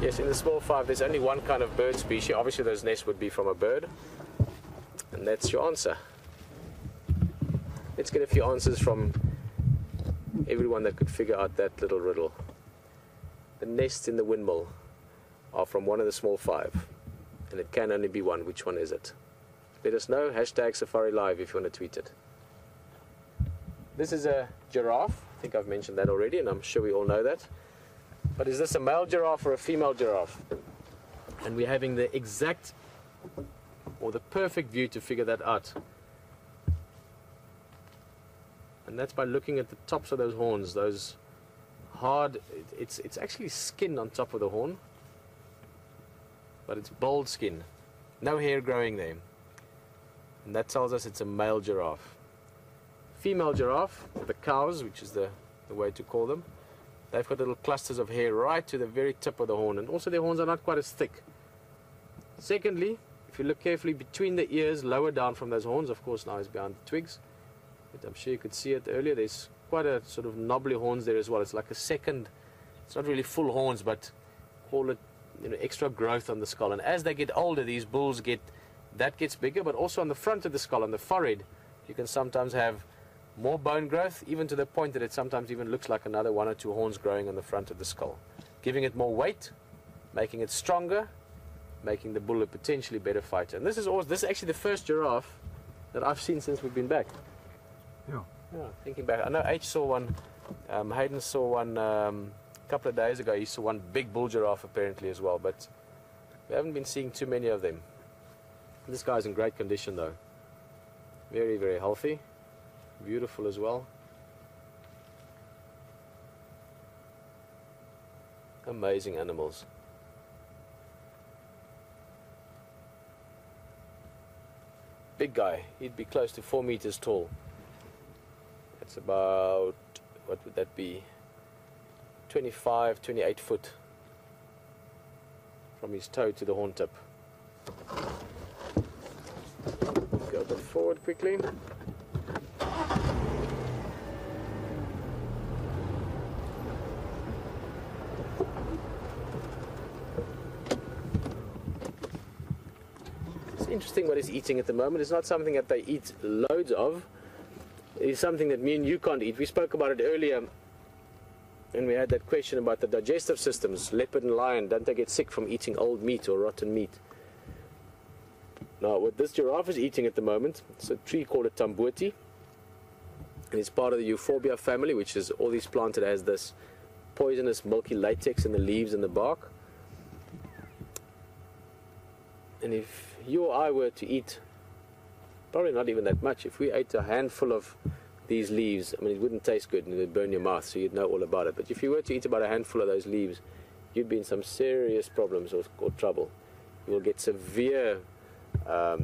Yes, in the small five, there's only one kind of bird species. Obviously, those nests would be from a bird. And that's your answer. Let's get a few answers from everyone that could figure out that little riddle. The nests in the windmill are from one of the small five. And it can only be one. Which one is it? Let us know. Hashtag Safari Live if you want to tweet it. This is a giraffe. I think I've mentioned that already, and I'm sure we all know that. But is this a male giraffe or a female giraffe? And we're having the exact or the perfect view to figure that out. And that's by looking at the tops of those horns, those hard, it's actually skin on top of the horn, but it's bold skin. No hair growing there. And that tells us it's a male giraffe. Female giraffe, the cows, which is the way to call them, they've got little clusters of hair right to the very tip of the horn, and also their horns are not quite as thick. Secondly, if you look carefully between the ears, lower down from those horns, of course now it's behind the twigs, but I'm sure you could see it earlier, there's quite a sort of knobbly horns there as well. It's like a second, it's not really full horns, but call it, you know, extra growth on the skull. And as they get older, these bulls gets bigger, but also on the front of the skull, on the forehead, you can sometimes have more bone growth, even to the point that it sometimes even looks like another one or two horns growing on the front of the skull, giving it more weight, making it stronger, making the bull a potentially better fighter. And this is actually the first giraffe that I've seen since we've been back. Yeah. Yeah, thinking back, I know H saw one, Hayden saw one a couple of days ago. He saw one big bull giraffe apparently as well, but we haven't been seeing too many of them. This guy's in great condition though. Very, very healthy. Beautiful as well. Amazing animals. Big guy. He'd be close to 4 meters tall. That's about, what would that be? 25, 28 foot from his toe to the horn tip. Go a bit forward quickly. It's interesting what he's eating at the moment. It's not something that they eat loads of. It's something that me and you can't eat. We spoke about it earlier, and we had that question about the digestive systems. Leopard and lion, don't they get sick from eating old meat or rotten meat? Now, what this giraffe is eating at the moment, it's a tree called a tambuti, and it's part of the euphorbia family, which is all these plants that has this poisonous milky latex in the leaves and the bark. And if you or I were to eat, probably not even that much, if we ate a handful of these leaves, I mean, it wouldn't taste good and it would burn your mouth, so you'd know all about it. But if you were to eat about a handful of those leaves, you'd be in some serious problems or trouble. You will get severe, well,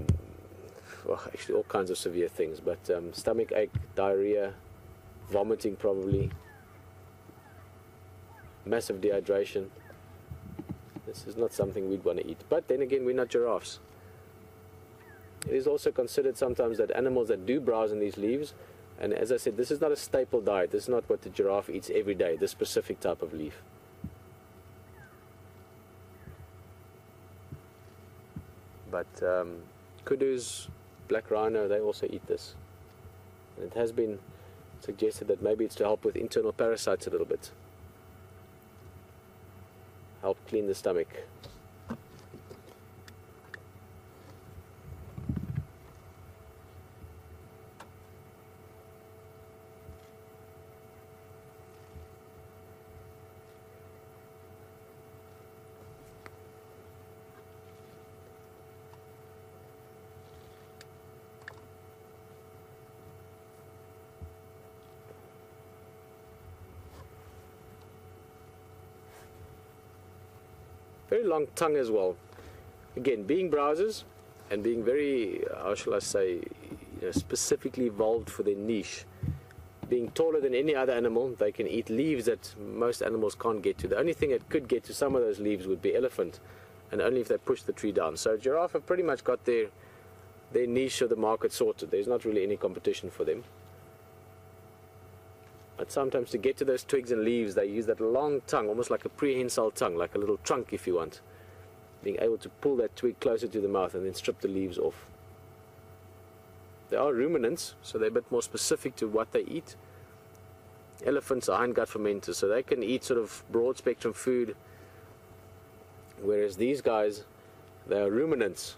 actually all kinds of severe things, but stomach ache, diarrhea, vomiting probably, massive dehydration. This is not something we'd want to eat. But then again, we're not giraffes. It is also considered sometimes that animals that do browse in these leaves, and as I said, this is not a staple diet. This is not what the giraffe eats every day, this specific type of leaf. But kudus, black rhino, they also eat this. And it has been suggested that maybe it's to help with internal parasites a little bit. Help clean the stomach. Very long tongue as well. Again, being browsers and being very, how shall I say, specifically evolved for their niche. Being taller than any other animal, they can eat leaves that most animals can't get to. The only thing that could get to some of those leaves would be elephant, and only if they push the tree down. So giraffe have pretty much got their niche of the market sorted. There's not really any competition for them. But sometimes to get to those twigs and leaves, they use that long tongue, almost like a prehensile tongue, like a little trunk if you want. Being able to pull that twig closer to the mouth and then strip the leaves off. They are ruminants, so they're a bit more specific to what they eat. Elephants are hindgut fermenters, so they can eat sort of broad spectrum food, whereas these guys, they are ruminants.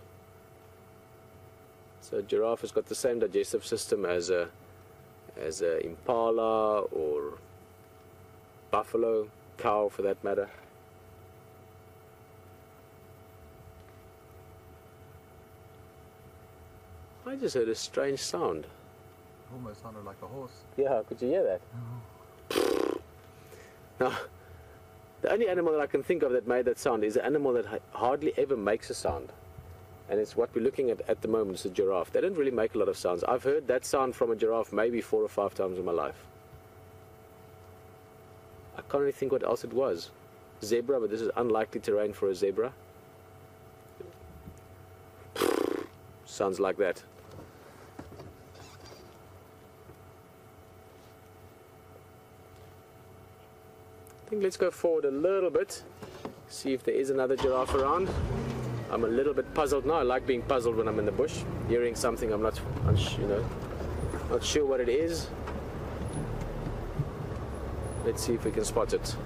So giraffe has got the same digestive system as a impala or buffalo, cow for that matter. I just heard a strange sound. Almost sounded like a horse. Yeah, could you hear that? Oh. Now, the only animal that I can think of that made that sound is an animal that hardly ever makes a sound. And it's what we're looking at the moment, is a giraffe. They don't really make a lot of sounds. I've heard that sound from a giraffe maybe 4 or 5 times in my life. I can't really think what else it was. Zebra, but this is unlikely terrain for a zebra. Sounds like that. I think let's go forward a little bit, see if there is another giraffe around. I'm a little bit puzzled now. I like being puzzled when I'm in the bush, hearing something I'm not sure what it is. Let's see if we can spot it.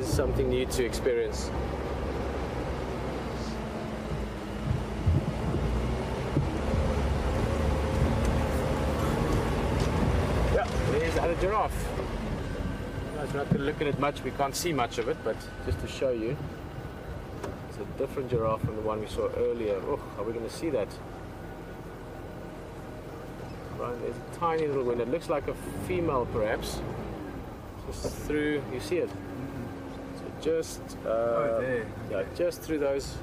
Something new to experience. Yeah, there's another giraffe. We're not going to look at it much, we can't see much of it, but just to show you, it's a different giraffe from the one we saw earlier. Oh, are we going to see that? Right, there's a tiny little window. It looks like a female perhaps. Just through, you see it? Just there. Yeah, just through those.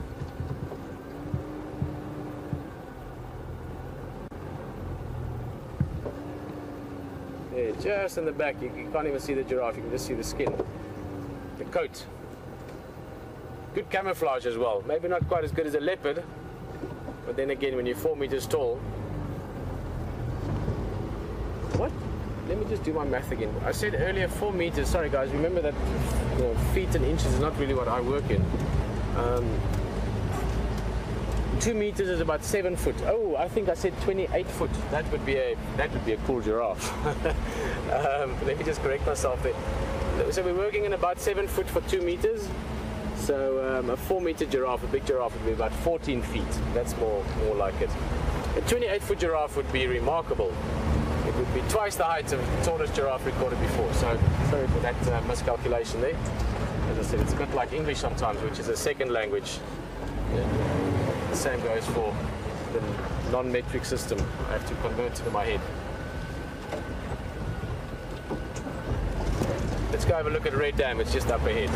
There, just in the back. You can't even see the giraffe. You can just see the skin, the coat. Good camouflage as well. Maybe not quite as good as a leopard, but then again, when you're 4 meters tall. What? Let me just do my math again. I said earlier 4 meters. Sorry guys, remember that feet and inches is not really what I work in. 2 meters is about 7 foot. Oh, I think I said 28 foot. That would be a cool giraffe. Let me just correct myself there. So we're working in about 7 foot for 2 meters. So a 4 meter giraffe, a big giraffe, would be about 14 feet. That's more like it. A 28 foot giraffe would be remarkable. It would be twice the height of the tallest giraffe recorded before. So sorry for that miscalculation there. As I said, it's a bit like English sometimes, which is a second language. Yeah. The same goes for the non-metric system. I have to convert it in my head. Let's go have a look at Red Dam. It's just up ahead.